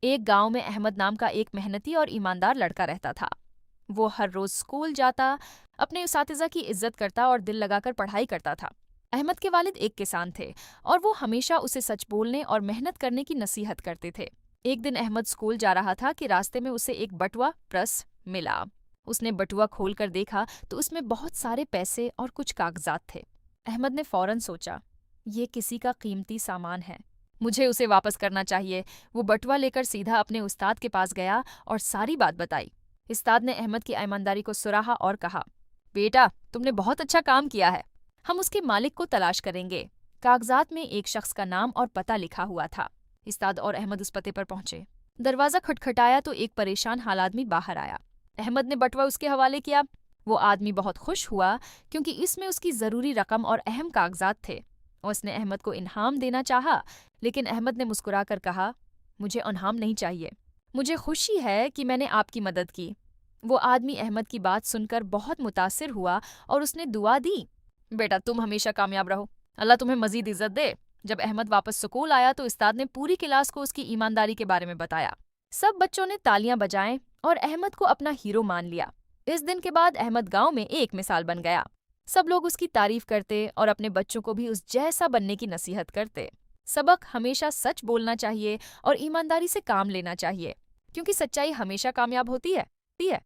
ایک گاؤں میں احمد نام کا ایک محنتی اور ایماندار لڑکا رہتا تھا۔ وہ ہر روز اسکول جاتا، اپنے اساتذہ کی عزت کرتا اور دل لگا کر پڑھائی کرتا تھا۔ احمد کے والد ایک کسان تھے اور وہ ہمیشہ اسے سچ بولنے اور محنت کرنے کی نصیحت کرتے تھے۔ ایک دن احمد اسکول جا رہا تھا کہ راستے میں اسے ایک بٹوا پرس ملا۔ اس نے بٹوا کھول کر دیکھا تو اس میں بہت سارے پیسے اور کچھ کاغذات تھے۔ احمد نے فوراً سوچا، یہ کسی کا قیمتی سامان ہے، مجھے اسے واپس کرنا چاہیے۔ وہ بٹوا لے کر سیدھا اپنے استاد کے پاس گیا اور ساری بات بتائی۔ استاد نے احمد کی ایمانداری کو سراہا اور کہا، بیٹا تم نے بہت اچھا کام کیا ہے، ہم اس کے مالک کو تلاش کریں گے۔ کاغذات میں ایک شخص کا نام اور پتہ لکھا ہوا تھا۔ استاد اور احمد اس پتے پر پہنچے۔ دروازہ کھٹکھٹایا تو ایک پریشان حال آدمی باہر آیا۔ احمد نے بٹوا اس کے حوالے کیا۔ وہ آدمی بہت خوش ہوا کیونکہ اس میں اس کی ضروری رقم اور اہم کاغذات تھے۔ اس نے احمد کو انعام دینا چاہا، لیکن احمد نے مسکرا کر کہا، مجھے انعام نہیں چاہیے، مجھے خوشی ہے کہ میں نے آپ کی مدد کی۔ وہ آدمی احمد کی بات سن کر بہت متاثر ہوا اور اس نے دعا دی، بیٹا تم ہمیشہ کامیاب رہو، اللہ تمہیں مزید عزت دے۔ جب احمد واپس سکول آیا تو استاد نے پوری کلاس کو اس کی ایمانداری کے بارے میں بتایا۔ سب بچوں نے تالیاں بجائیں اور احمد کو اپنا ہیرو مان لیا۔ اس دن کے بعد احمد گاؤں میں ایک مثال بن گیا۔ سب لوگ اس کی تعریف کرتے اور اپنے بچوں کو بھی اس جیسا بننے کی نصیحت کرتے۔ سبق ہمیشہ سچ بولنا چاہیے اور ایمانداری سے کام لینا چاہیے، کیونکہ سچائی ہمیشہ کامیاب ہوتی ہے۔